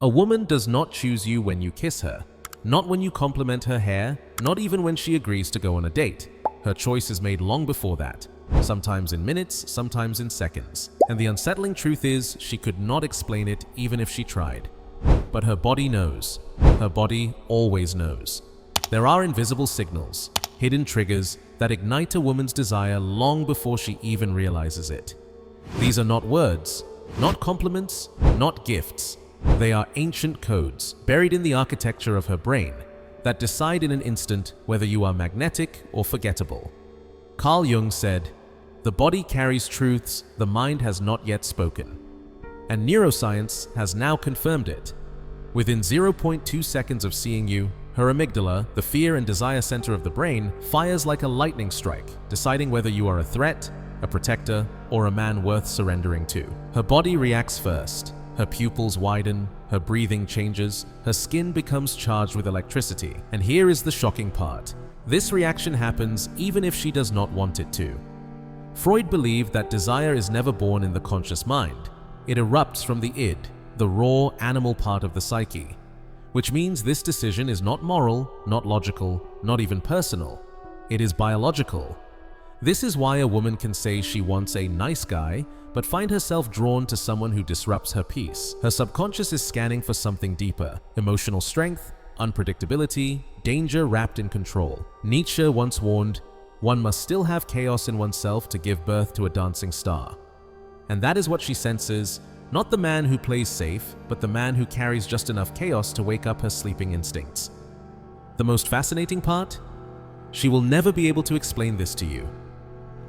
A woman does not choose you when you kiss her, not when you compliment her hair, not even when she agrees to go on a date. Her choice is made long before that, sometimes in minutes, sometimes in seconds. And the unsettling truth is, she could not explain it even if she tried. But her body knows. Her body always knows. There are invisible signals, hidden triggers that ignite a woman's desire long before she even realizes it. These are not words, not compliments, not gifts. They are ancient codes buried in the architecture of her brain that decide in an instant whether you are magnetic or forgettable. Carl Jung said, "The body carries truths the mind has not yet spoken." And neuroscience has now confirmed it. Within 0.2 seconds of seeing you, her amygdala, the fear and desire center of the brain, fires like a lightning strike, deciding whether you are a threat, a protector, or a man worth surrendering to. Her body reacts first. Her pupils widen, her breathing changes, her skin becomes charged with electricity. And here is the shocking part. This reaction happens even if she does not want it to. Freud believed that desire is never born in the conscious mind. It erupts from the id, the raw animal part of the psyche, which means this decision is not moral, not logical, not even personal. It is biological. This is why a woman can say she wants a nice guy, but find herself drawn to someone who disrupts her peace. Her subconscious is scanning for something deeper: emotional strength, unpredictability, danger wrapped in control. Nietzsche once warned, "One must still have chaos in oneself to give birth to a dancing star." And that is what she senses, not the man who plays safe, but the man who carries just enough chaos to wake up her sleeping instincts. The most fascinating part? She will never be able to explain this to you.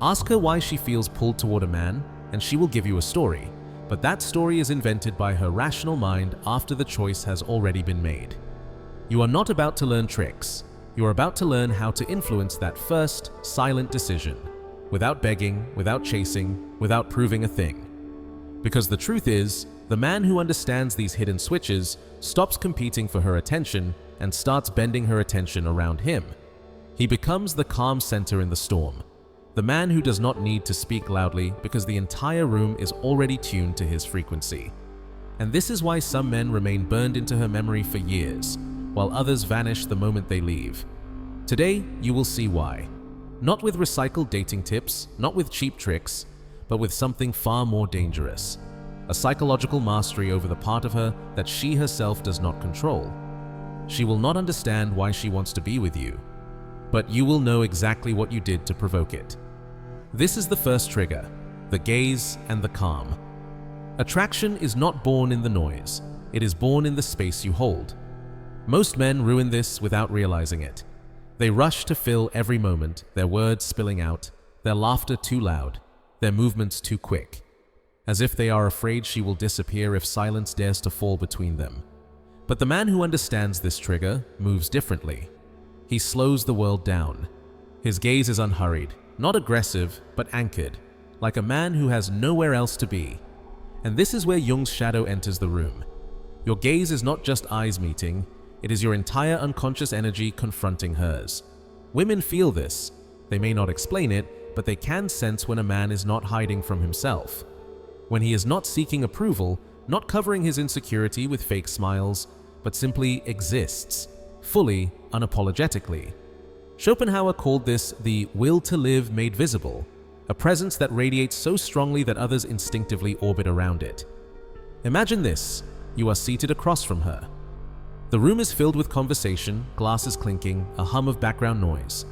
Ask her why she feels pulled toward a man, and she will give you a story, but that story is invented by her rational mind after the choice has already been made. You are not about to learn tricks. You are about to learn how to influence that first, silent decision, without begging, without chasing, without proving a thing. Because the truth is, the man who understands these hidden switches stops competing for her attention and starts bending her attention around him. He becomes the calm center in the storm. The man who does not need to speak loudly because the entire room is already tuned to his frequency. And this is why some men remain burned into her memory for years, while others vanish the moment they leave. Today, you will see why. Not with recycled dating tips, not with cheap tricks, but with something far more dangerous. A psychological mastery over the part of her that she herself does not control. She will not understand why she wants to be with you, but you will know exactly what you did to provoke it. This is the first trigger, the gaze and the calm. Attraction is not born in the noise, it is born in the space you hold. Most men ruin this without realizing it. They rush to fill every moment, their words spilling out, their laughter too loud, their movements too quick, as if they are afraid she will disappear if silence dares to fall between them. But the man who understands this trigger moves differently. He slows the world down. His gaze is unhurried, not aggressive, but anchored, like a man who has nowhere else to be. And this is where Jung's shadow enters the room. Your gaze is not just eyes meeting, it is your entire unconscious energy confronting hers. Women feel this. They may not explain it, but they can sense when a man is not hiding from himself. When he is not seeking approval, not covering his insecurity with fake smiles, but simply exists, fully, unapologetically. Schopenhauer called this the will to live made visible, a presence that radiates so strongly that others instinctively orbit around it. Imagine this: you are seated across from her. The room is filled with conversation, glasses clinking, a hum of background noise.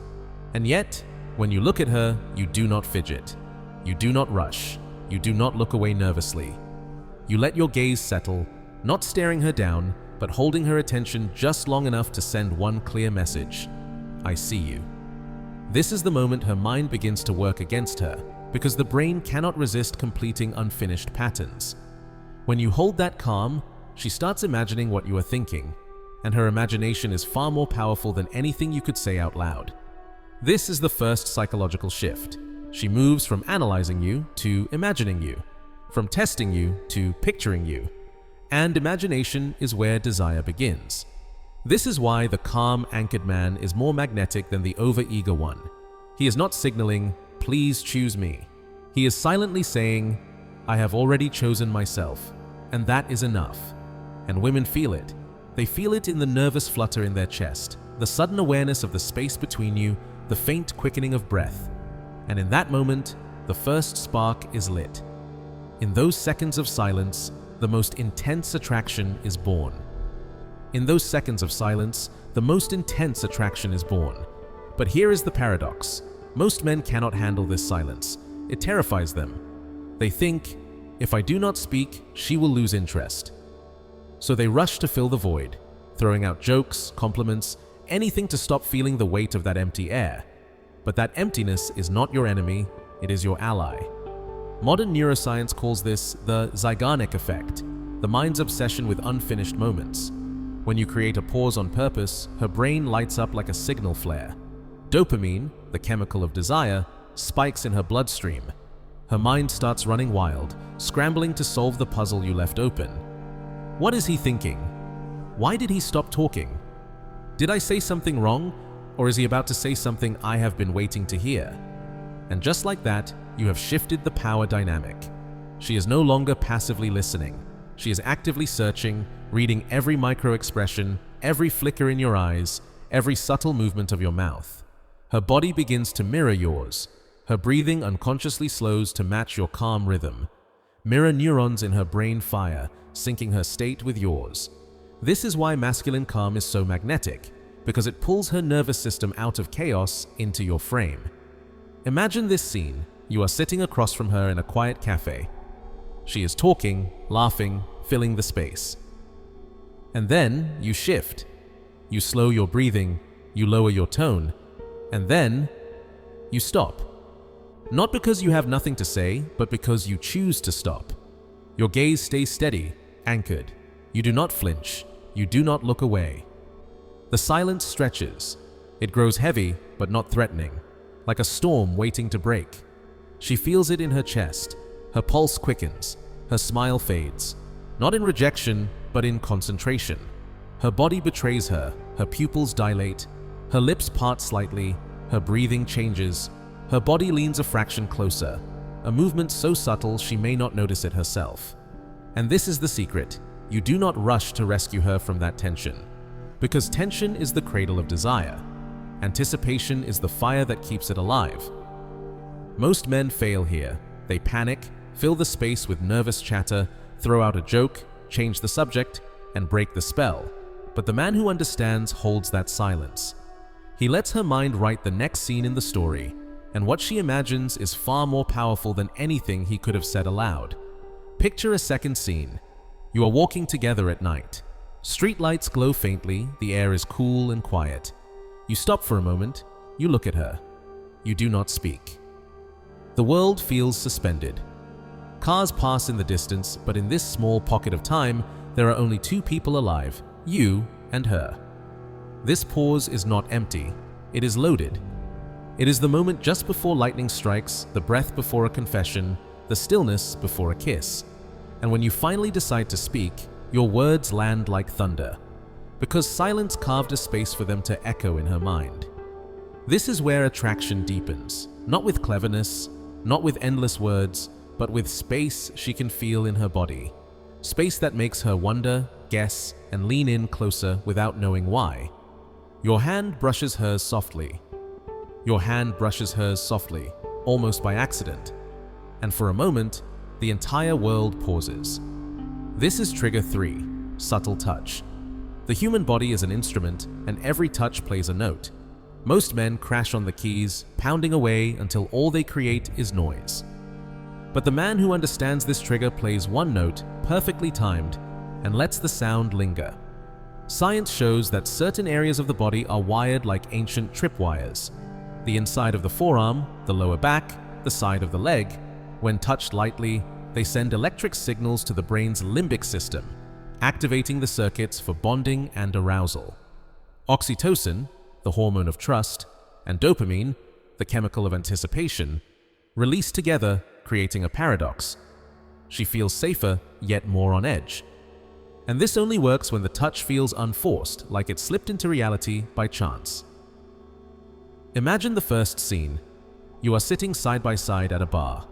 And yet, when you look at her, you do not fidget. You do not rush. You do not look away nervously. You let your gaze settle, not staring her down, but holding her attention just long enough to send one clear message: I see you. This is the moment her mind begins to work against her, because the brain cannot resist completing unfinished patterns. When you hold that calm, she starts imagining what you are thinking, and her imagination is far more powerful than anything you could say out loud. This is the first psychological shift. She moves from analyzing you to imagining you, from testing you to picturing you. And imagination is where desire begins. This is why the calm, anchored man is more magnetic than the over-eager one. He is not signaling, "Please choose me." He is silently saying, "I have already chosen myself, and that is enough." and women feel it. They feel it in the nervous flutter in their chest, the sudden awareness of the space between you, the faint quickening of breath. And in that moment, the first spark is lit. In those seconds of silence, the most intense attraction is born. In those seconds of silence, the most intense attraction is born. But here is the paradox. Most men cannot handle this silence. It terrifies them. They think, if I do not speak, she will lose interest. So they rush to fill the void, throwing out jokes, compliments, anything to stop feeling the weight of that empty air. But that emptiness is not your enemy, it is your ally. Modern neuroscience calls this the Zeigarnik effect, the mind's obsession with unfinished moments. When you create a pause on purpose, her brain lights up like a signal flare. Dopamine, the chemical of desire, spikes in her bloodstream. Her mind starts running wild, scrambling to solve the puzzle you left open. What is he thinking? Why did he stop talking? Did I say something wrong? Or is he about to say something I have been waiting to hear? And just like that, you have shifted the power dynamic. She is no longer passively listening. She is actively searching, reading every micro-expression, every flicker in your eyes, every subtle movement of your mouth. Her body begins to mirror yours. Her breathing unconsciously slows to match your calm rhythm. Mirror neurons in her brain fire, syncing her state with yours. This is why masculine calm is so magnetic, because it pulls her nervous system out of chaos into your frame. Imagine this scene. You are sitting across from her in a quiet cafe. She is talking, laughing, filling the space. And then you shift. You slow your breathing, you lower your tone, and then you stop. Not because you have nothing to say, but because you choose to stop. Your gaze stays steady, anchored. You do not flinch. You do not look away. The silence stretches. It grows heavy, but not threatening, like a storm waiting to break. She feels it in her chest. Her pulse quickens. Her smile fades. Not in rejection, but in concentration. Her body betrays her. Her pupils dilate. Her lips part slightly. Her breathing changes. Her body leans a fraction closer, a movement so subtle she may not notice it herself. And this is the secret. You do not rush to rescue her from that tension. Because tension is the cradle of desire. Anticipation is the fire that keeps it alive. Most men fail here. They panic, fill the space with nervous chatter, throw out a joke, change the subject, and break the spell. But the man who understands holds that silence. He lets her mind write the next scene in the story, and what she imagines is far more powerful than anything he could have said aloud. Picture a second scene. You are walking together at night. Streetlights glow faintly, the air is cool and quiet. You stop for a moment, you look at her. You do not speak. The world feels suspended. Cars pass in the distance, but in this small pocket of time, there are only two people alive, you and her. This pause is not empty, it is loaded. It is the moment just before lightning strikes, the breath before a confession, the stillness before a kiss. And when you finally decide to speak, your words land like thunder, because silence carved a space for them to echo in her mind. This is where attraction deepens, not with cleverness, not with endless words, but with space she can feel in her body. Space that makes her wonder, guess, and lean in closer without knowing why. Your hand brushes hers softly. Your hand brushes hers softly, almost by accident. And for a moment, the entire world pauses. This is trigger 3, subtle touch. The human body is an instrument, and every touch plays a note. Most men crash on the keys, pounding away until all they create is noise. But the man who understands this trigger plays one note, perfectly timed, and lets the sound linger. Science shows that certain areas of the body are wired like ancient tripwires. The inside of the forearm, the lower back, the side of the leg. When touched lightly, they send electric signals to the brain's limbic system, activating the circuits for bonding and arousal. Oxytocin, the hormone of trust, and dopamine, the chemical of anticipation, release together, creating a paradox. She feels safer, yet more on edge. And this only works when the touch feels unforced, like it slipped into reality by chance. Imagine the first scene. You are sitting side by side at a bar.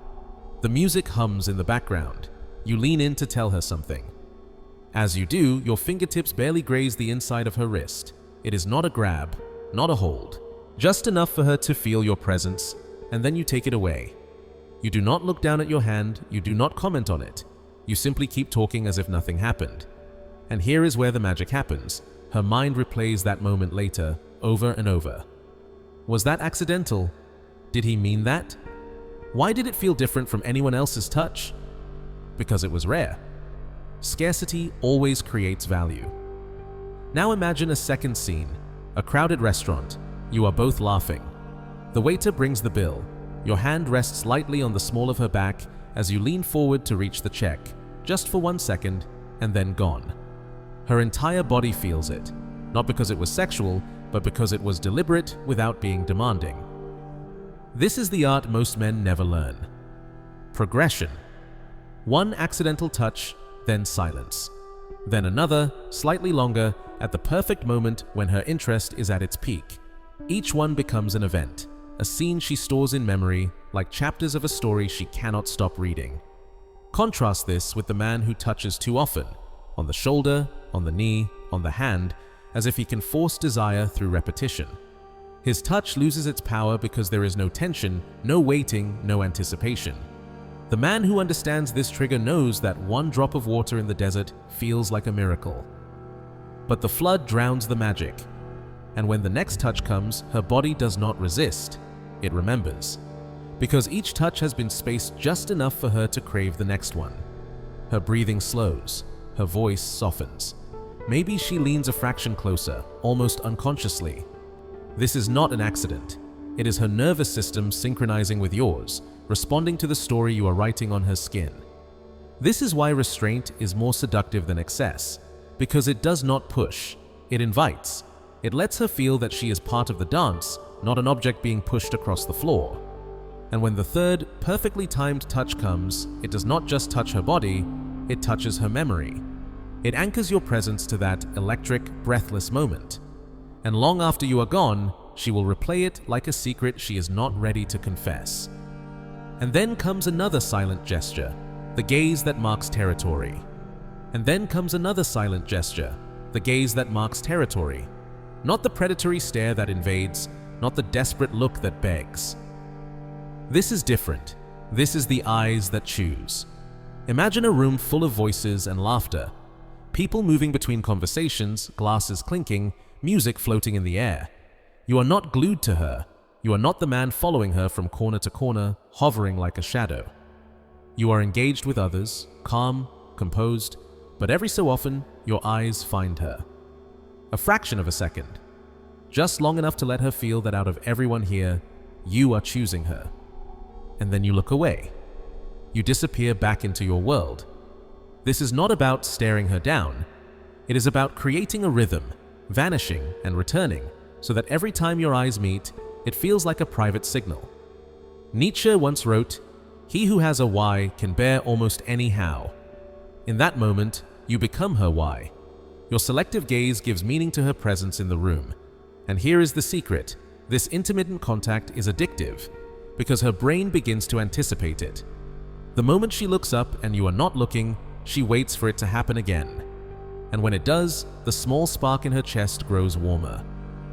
The music hums in the background. You lean in to tell her something. As you do, your fingertips barely graze the inside of her wrist. It is not a grab, not a hold, just enough for her to feel your presence, and then you take it away. You do not look down at your hand, you do not comment on it. You simply keep talking as if nothing happened. And here is where the magic happens. Her mind replays that moment later, over and over. Was that accidental? Did he mean that? Why did it feel different from anyone else's touch? Because it was rare. Scarcity always creates value. Now imagine a second scene, a crowded restaurant. You are both laughing. The waiter brings the bill. Your hand rests lightly on the small of her back as you lean forward to reach the check, just for 1 second, and then gone. Her entire body feels it, not because it was sexual, but because it was deliberate without being demanding. This is the art most men never learn. Progression. One accidental touch, then silence. Then another, slightly longer, at the perfect moment when her interest is at its peak. Each one becomes an event, a scene she stores in memory, like chapters of a story she cannot stop reading. Contrast this with the man who touches too often, on the shoulder, on the knee, on the hand, as if he can force desire through repetition. His touch loses its power because there is no tension, no waiting, no anticipation. The man who understands this trigger knows that one drop of water in the desert feels like a miracle. But the flood drowns the magic, and when the next touch comes, her body does not resist, it remembers. Because each touch has been spaced just enough for her to crave the next one. Her breathing slows, her voice softens. Maybe she leans a fraction closer, almost unconsciously. This is not an accident. It is her nervous system synchronizing with yours, responding to the story you are writing on her skin. This is why restraint is more seductive than excess, because it does not push, it invites. It lets her feel that she is part of the dance, not an object being pushed across the floor. And when the third, perfectly timed touch comes, it does not just touch her body, it touches her memory. It anchors your presence to that electric, breathless moment. And long after you are gone, she will replay it like a secret she is not ready to confess. And then comes another silent gesture, the gaze that marks territory. And then comes another silent gesture, the gaze that marks territory. Not the predatory stare that invades, not the desperate look that begs. This is different. This is the eyes that choose. Imagine a room full of voices and laughter. People moving between conversations, glasses clinking, music floating in the air. You are not glued to her. You are not the man following her from corner to corner, hovering like a shadow. You are engaged with others, calm, composed, but every so often, your eyes find her. A fraction of a second. Just long enough to let her feel that out of everyone here, you are choosing her. And then you look away. You disappear back into your world. This is not about staring her down. It is about creating a rhythm, vanishing and returning, so that every time your eyes meet, it feels like a private signal. Nietzsche once wrote, "He who has a why can bear almost any how." In that moment, you become her why. Your selective gaze gives meaning to her presence in the room. And here is the secret. This intermittent contact is addictive, because her brain begins to anticipate it. The moment she looks up and you are not looking, she waits for it to happen again. And when it does, the small spark in her chest grows warmer.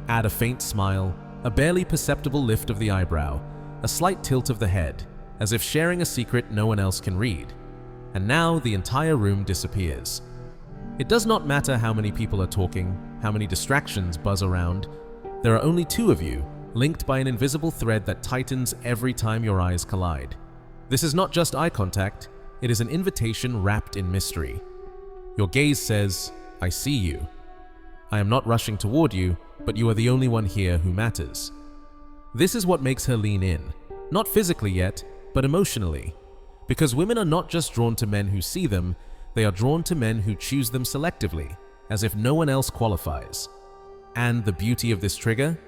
Add a faint smile, a barely perceptible lift of the eyebrow, a slight tilt of the head, as if sharing a secret no one else can read. And now the entire room disappears. It does not matter how many people are talking, how many distractions buzz around. There are only two of you, linked by an invisible thread that tightens every time your eyes collide. This is not just eye contact, it is an invitation wrapped in mystery. Your gaze says, "I see you. I am not rushing toward you, but you are the only one here who matters." This is what makes her lean in, not physically yet, but emotionally. Because women are not just drawn to men who see them, they are drawn to men who choose them selectively, as if no one else qualifies. And the beauty of this trigger?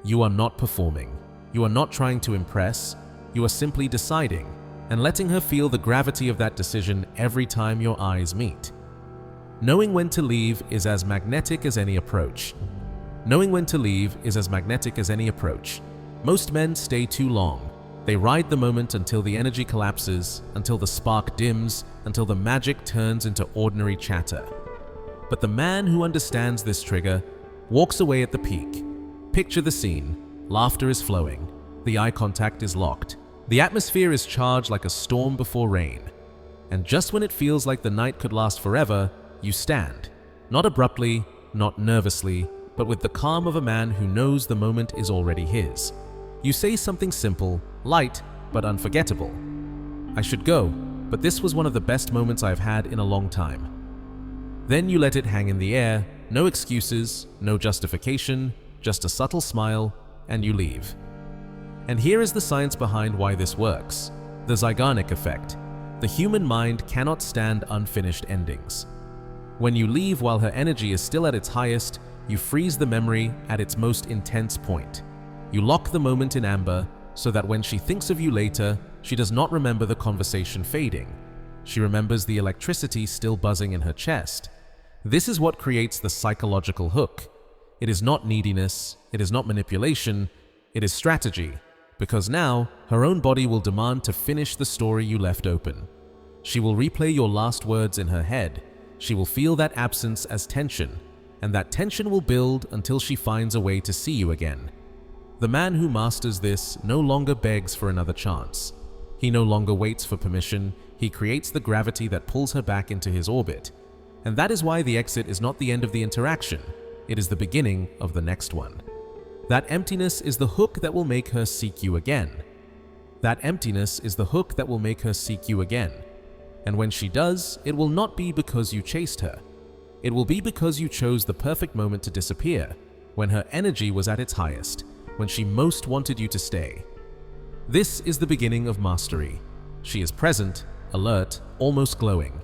You are not performing. You are not trying to impress. You are simply deciding, and letting her feel the gravity of that decision every time your eyes meet. Knowing when to leave is as magnetic as any approach. Knowing when to leave is as magnetic as any approach. Most men stay too long. They ride the moment until the energy collapses, until the spark dims, until the magic turns into ordinary chatter. But the man who understands this trigger walks away at the peak. Picture the scene. Laughter is flowing. The eye contact is locked. The atmosphere is charged like a storm before rain. And just when it feels like the night could last forever, you stand. Not abruptly, not nervously, but with the calm of a man who knows the moment is already his. You say something simple, light, but unforgettable. I should go, but this was one of the best moments I've had in a long time. Then you let it hang in the air, no excuses, no justification, just a subtle smile, and you leave. And here is the science behind why this works. The Zeigarnik effect. The human mind cannot stand unfinished endings. When you leave while her energy is still at its highest, you freeze the memory at its most intense point. You lock the moment in amber so that when she thinks of you later, she does not remember the conversation fading. She remembers the electricity still buzzing in her chest. This is what creates the psychological hook. It is not neediness, it is not manipulation, it is strategy, because now her own body will demand to finish the story you left open. She will replay your last words in her head. She will feel that absence as tension, and that tension will build until she finds a way to see you again. The man who masters this no longer begs for another chance. He no longer waits for permission. He creates the gravity that pulls her back into his orbit. And that is why the exit is not the end of the interaction. It is the beginning of the next one. That emptiness is the hook that will make her seek you again. That emptiness is the hook that will make her seek you again. And when she does, it will not be because you chased her. It will be because you chose the perfect moment to disappear, when her energy was at its highest, when she most wanted you to stay. This is the beginning of mastery. She is present, alert, almost glowing.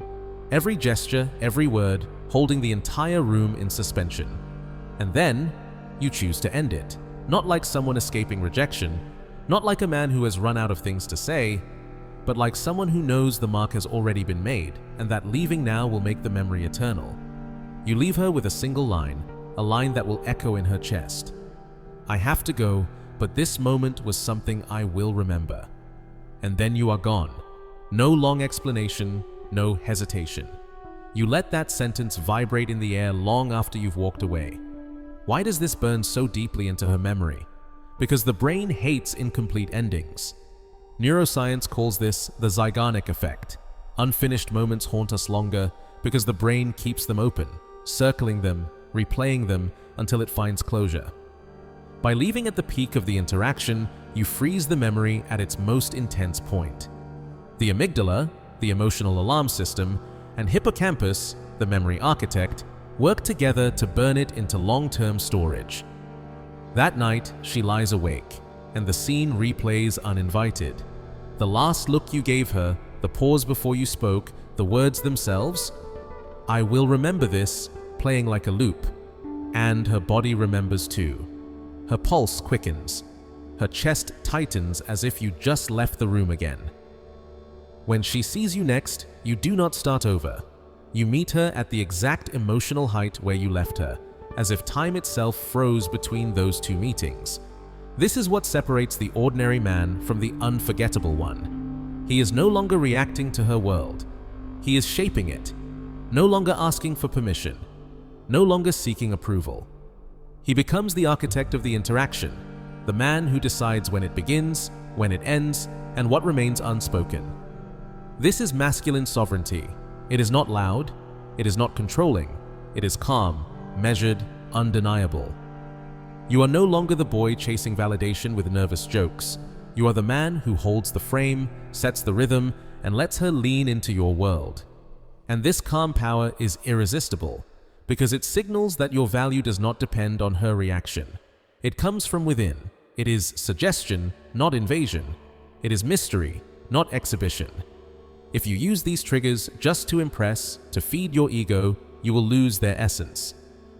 Every gesture, every word, holding the entire room in suspension. And then, you choose to end it. Not like someone escaping rejection, not like a man who has run out of things to say, but like someone who knows the mark has already been made and that leaving now will make the memory eternal. You leave her with a single line, a line that will echo in her chest. I have to go, but this moment was something I will remember. And then you are gone. No long explanation, no hesitation. You let that sentence vibrate in the air long after you've walked away. Why does this burn so deeply into her memory? Because the brain hates incomplete endings. Neuroscience calls this the Zeigarnik effect. Unfinished moments haunt us longer because the brain keeps them open, circling them, replaying them until it finds closure. By leaving at the peak of the interaction, you freeze the memory at its most intense point. The amygdala, the emotional alarm system, and hippocampus, the memory architect, work together to burn it into long-term storage. That night, she lies awake, and the scene replays uninvited. The last look you gave her, the pause before you spoke, the words themselves, I will remember this, playing like a loop. And her body remembers too. Her pulse quickens. Her chest tightens as if you just left the room again. When she sees you next, you do not start over. You meet her at the exact emotional height where you left her, as if time itself froze between those two meetings. This is what separates the ordinary man from the unforgettable one. He is no longer reacting to her world. He is shaping it, no longer asking for permission, no longer seeking approval. He becomes the architect of the interaction, the man who decides when it begins, when it ends, and what remains unspoken. This is masculine sovereignty. It is not loud, it is not controlling, it is calm, measured, undeniable. You are no longer the boy chasing validation with nervous jokes. You are the man who holds the frame, sets the rhythm, and lets her lean into your world. And this calm power is irresistible, because it signals that your value does not depend on her reaction. It comes from within. It is suggestion, not invasion. It is mystery, not exhibition. If you use these triggers just to impress, to feed your ego, you will lose their essence.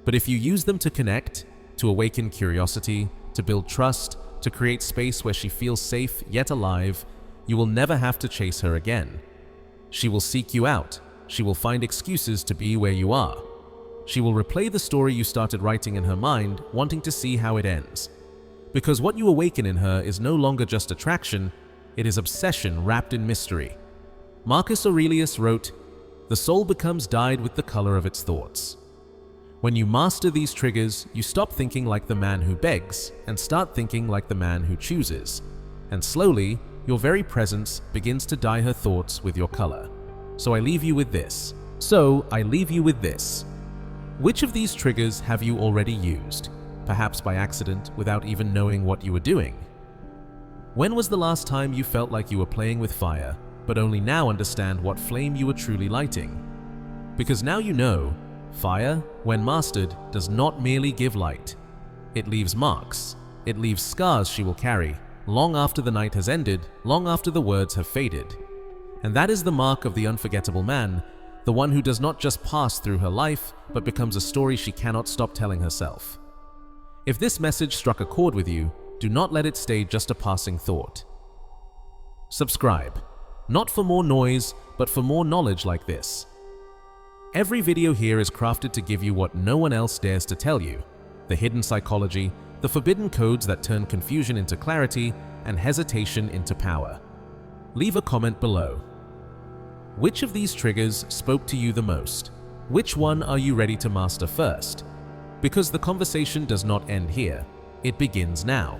But if you use them to connect, to awaken curiosity, to build trust, to create space where she feels safe yet alive, you will never have to chase her again. She will seek you out. She will find excuses to be where you are. She will replay the story you started writing in her mind, wanting to see how it ends. Because what you awaken in her is no longer just attraction, It is obsession wrapped in mystery. Marcus Aurelius wrote, "The soul becomes dyed with the color of its thoughts." When you master these triggers, you stop thinking like the man who begs and start thinking like the man who chooses. And slowly, your very presence begins to dye her thoughts with your color. So I leave you with this. Which of these triggers have you already used? Perhaps by accident, without even knowing what you were doing? When was the last time you felt like you were playing with fire, but only now understand what flame you were truly lighting? Because now you know, fire, when mastered, does not merely give light. It leaves marks. It leaves scars she will carry, long after the night has ended, long after the words have faded. And that is the mark of the unforgettable man, the one who does not just pass through her life, but becomes a story she cannot stop telling herself. If this message struck a chord with you, do not let it stay just a passing thought. Subscribe, not for more noise, but for more knowledge like this. Every video here is crafted to give you what no one else dares to tell you: the hidden psychology, the forbidden codes that turn confusion into clarity and hesitation into power. Leave a comment below. Which of these triggers spoke to you the most? Which one are you ready to master first? Because the conversation does not end here, it begins now.